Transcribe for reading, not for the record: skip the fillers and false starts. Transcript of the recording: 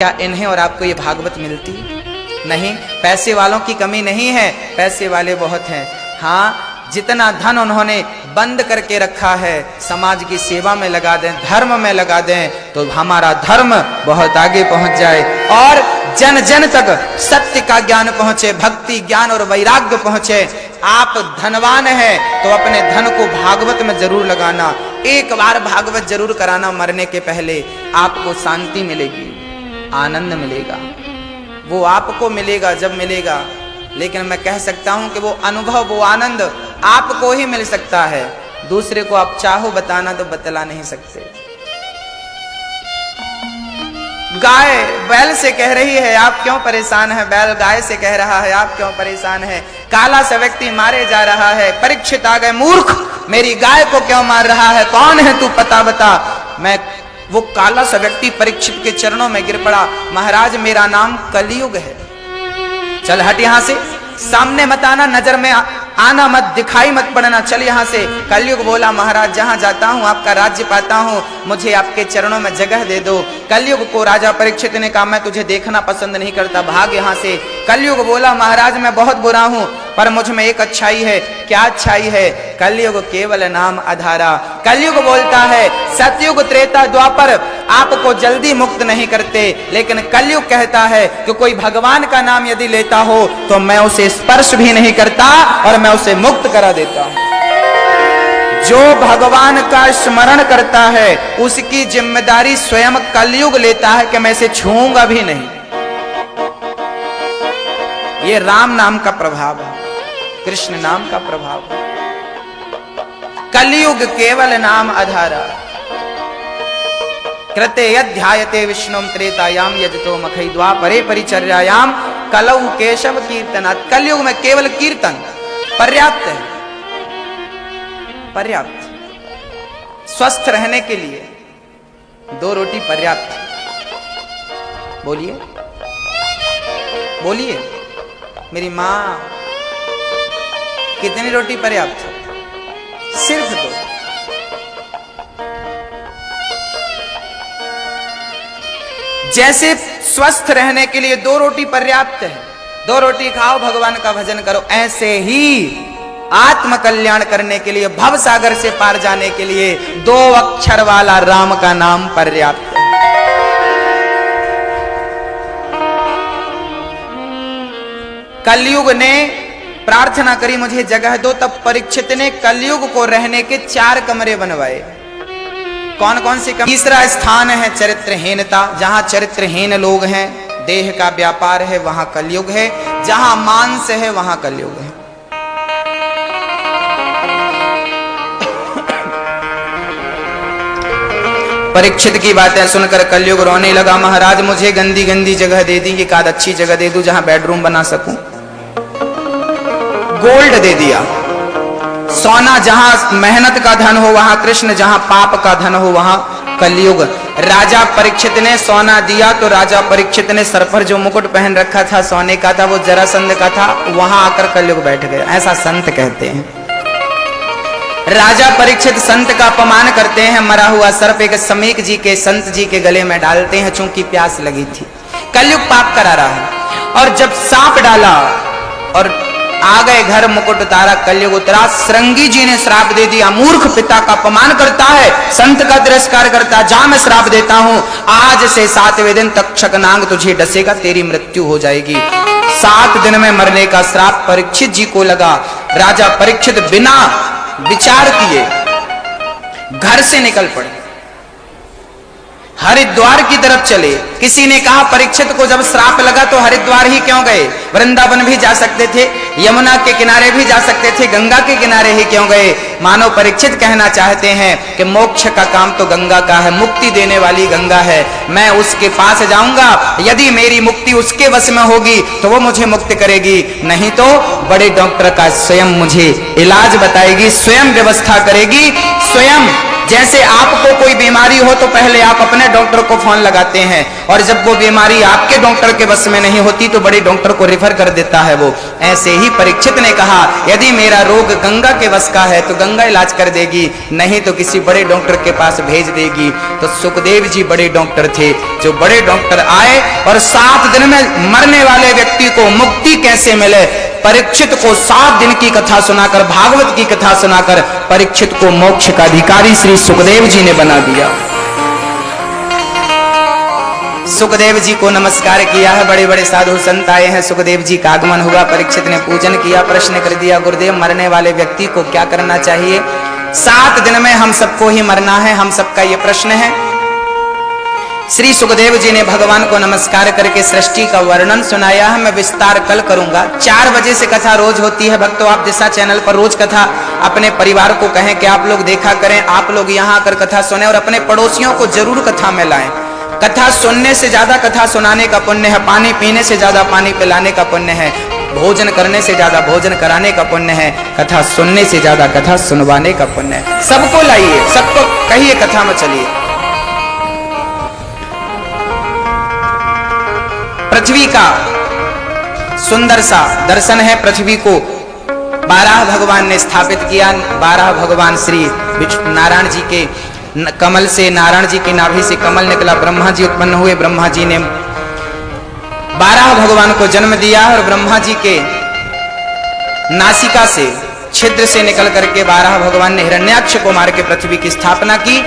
क्या इन्हें और आपको ये भागवत मिलती? नहीं। पैसे वालों की कमी नहीं है, पैसे वाले बहुत हैं। हाँ, जितना धन उन्होंने बंद करके रखा है समाज की सेवा में लगा दें, धर्म में लगा दें, तो हमारा धर्म बहुत आगे पहुंच जाए और जन जन तक सत्य का ज्ञान पहुंचे, भक्ति ज्ञान और वैराग्य पहुंचे। आप धनवान हैं तो अपने धन को भागवत में जरूर लगाना, एक बार भागवत जरूर कराना। मरने के पहले आपको शांति मिलेगी, आनंद मिलेगा, वो आपको मिलेगा जब मिलेगा। लेकिन मैं कह सकता हूं कि वो अनुभव, वो आनंद आपको ही मिल सकता है, दूसरे को आप चाहो बताना तो बतला नहीं सकते। गाय बैल से कह रही है आप क्यों परेशान है, बैल गाय से कह रहा है आप क्यों परेशान है। काला सा व्यक्ति मारे जा रहा है, परीक्षित आ गए, मूर्ख मेरी गाय को क्यों मार रहा है, कौन है तू, पता बता। मैं वो काला सा व्यक्ति परीक्षित के चरणों में गिर पड़ा, महाराज मेरा नाम कलयुग है, चल हट यहां से, सामने मत आना, नजर में आना मत, दिखाई मत पड़ना, चल यहां से। कलयुग बोला महाराज जहां जाता हूं आपका राज्य पाता हूं, मुझे आपके चरणों में जगह दे दो। कलयुग को राजा परीक्षित ने कहा मैं तुझे देखना पसंद नहीं करता, भाग यहां से। कलयुग बोला महाराज मैं बहुत बुरा हूं पर मुझ में एक अच्छाई है। क्या अच्छाई है? कलयुग केवल नाम आधारा। कलयुग बोलता है सतयुग त्रेता द्वापर आपको जल्दी मुक्त नहीं करते, लेकिन कलयुग कहता है कि कोई भगवान का नाम यदि लेता हो तो मैं उसे स्पर्श भी नहीं करता और मैं उसे मुक्त करा देता हूं। जो भगवान का स्मरण करता है उसकी जिम्मेदारी स्वयं कलयुग लेता है कि मैं इसे छूऊंगा भी नहीं। ये राम नाम का प्रभाव है, कृष्ण नाम का प्रभाव है। कलयुग केवल नाम आधारा। कृते यध्यायते विष्णुम त्रेतायाम यजतो मखई द्वापरे परिचर्यायाम कलौ केशव कीर्तनात्। कलयुग में केवल कीर्तन पर्याप्त है, पर्याप्त। स्वस्थ रहने के लिए 2 रोटी पर्याप्त। बोलिए बोलिए मेरी मां, कितनी रोटी पर्याप्त? सिर्फ 2। जैसे स्वस्थ रहने के लिए 2 रोटी पर्याप्त है, 2 रोटी खाओ भगवान का भजन करो, ऐसे ही आत्म कल्याण करने के लिए, भव सागर से पार जाने के लिए 2 अक्षर वाला राम का नाम पर्याप्त है। कलयुग ने प्रार्थना करी मुझे जगह दो, तब परीक्षित ने कलयुग को रहने के 4 कमरे बनवाए। कौन कौन से कमरे? तीसरा स्थान है चरित्रहीनता, जहां चरित्रहीन लोग हैं, देह का व्यापार है, वहां कलयुग है। जहां मांस है वहां कलयुग है। परीक्षित की बातें सुनकर कलयुग रोने लगा, महाराज मुझे गंदी गंदी जगह दे दी, एक आध अच्छी जगह दे दूं जहां बेडरूम बना सकूं। गोल्ड दे दिया, सोना, जहां मेहनत का धन हो वहां कृष्ण, जहां पाप का धन हो वहां कलयुग। राजा परीक्षित ने सोना दिया तो राजा परीक्षित ने सर पर जो मुकुट पहन रखा था सोने का था, वो जरासंध का था, वहां आकर कलयुग बैठ गया, ऐसा संत कहते हैं। राजा परीक्षित संत का अपमान करते हैं, मरा हुआ सर्प एक समीक जी के, संत जी के गले में डालते हैं, चूंकि प्यास लगी थी। कलयुग पाप करा रहा है। और जब सांप डाला और आ गए घर, मुकुट उतारा, कलयुग उतरा। श्रृंगी जी ने श्राप दे दिया, मूर्ख पिता का अपमान करता है, संत का तिरस्कार करता, जा मैं श्राप देता हूं, आज से 7वें दिन तक्षक नाग तुझे डसेगा, तेरी मृत्यु हो जाएगी। 7 दिन में मरने का श्राप परीक्षित जी को लगा। राजा परीक्षित बिना विचार किए घर से निकल पड़े, हरिद्वार की तरफ चले। किसी ने कहा परीक्षित को जब श्राप लगा तो हरिद्वार ही क्यों गए, वृंदावन भी जा सकते थे, यमुना के किनारे भी जा सकते थे, गंगा के किनारे ही क्यों गए। मानो परीक्षित कहना चाहते हैं कि मोक्ष का काम तो गंगा का है, मुक्ति देने वाली गंगा है, मैं उसके पास जाऊंगा, यदि मेरी मुक्ति उसके वश में होगी तो वो मुझे मुक्त करेगी, नहीं तो बड़े डॉक्टर का स्वयं मुझे इलाज बताएगी, स्वयं व्यवस्था करेगी, स्वयं जैसे आपको कोई बीमारी हो तो पहले आप अपने डॉक्टर को फोन लगाते हैं, और जब वो बीमारी आपके डॉक्टर के बस में नहीं होती तो बड़े डॉक्टर को रेफर कर देता है वो। ऐसे ही परीक्षित ने कहा, यदि मेरा रोग गंगा के बस का है तो गंगा इलाज कर देगी, नहीं तो किसी बड़े डॉक्टर के पास भेज देगी। तो सुखदेव जी बड़े डॉक्टर थे, जो बड़े डॉक्टर आए और 7 दिन में मरने वाले व्यक्ति को मुक्ति कैसे मिले, परीक्षित को 7 दिन की कथा सुनाकर, भागवत की कथा सुनाकर परीक्षित को मोक्ष का अधिकारी श्री सुखदेव जी ने बना दिया। सुखदेव जी को नमस्कार किया है, बड़े बड़े साधु संत आए हैं, सुखदेव जी का आगमन हुआ, परीक्षित ने पूजन किया, प्रश्न कर दिया, गुरुदेव मरने वाले व्यक्ति को क्या करना चाहिए? 7 दिन में हम सबको ही मरना है, हम सबका ये प्रश्न है। श्री सुखदेव जी ने भगवान को नमस्कार करके सृष्टि का वर्णन सुनाया है, मैं विस्तार कल करूंगा। 4 बजे से कथा रोज होती है भक्तों, आप दिशा चैनल पर रोज कथा अपने परिवार को कहें कि आप लोग देखा करें, आप लोग यहाँ आकर कथा सुने और अपने पड़ोसियों को जरूर कथा में लाएं। कथा सुनने से ज्यादा कथा सुनाने का पुण्य है, पानी पीने से ज्यादा पानी पिलाने का पुण्य है, भोजन करने से ज्यादा भोजन कराने का पुण्य है, कथा सुनने से ज्यादा कथा सुनवाने का पुण्य है। सबको लाइए, सबको कहिए कथा में चलिए। पृथ्वी का सुंदर सा दर्शन है, पृथ्वी को 12 भगवान ने स्थापित किया। 12 भगवान श्री नारायण जी के कमल से, नारायण जी की नाभि से कमल निकला, ब्रह्मा जी उत्पन्न हुए, ब्रह्मा जी ने 12 भगवान को जन्म दिया और ब्रह्मा जी के नासिका से छिद्र से निकल करके 12 भगवान ने हिरण्याक्ष को मार के पृथ्वी की स्थापना की।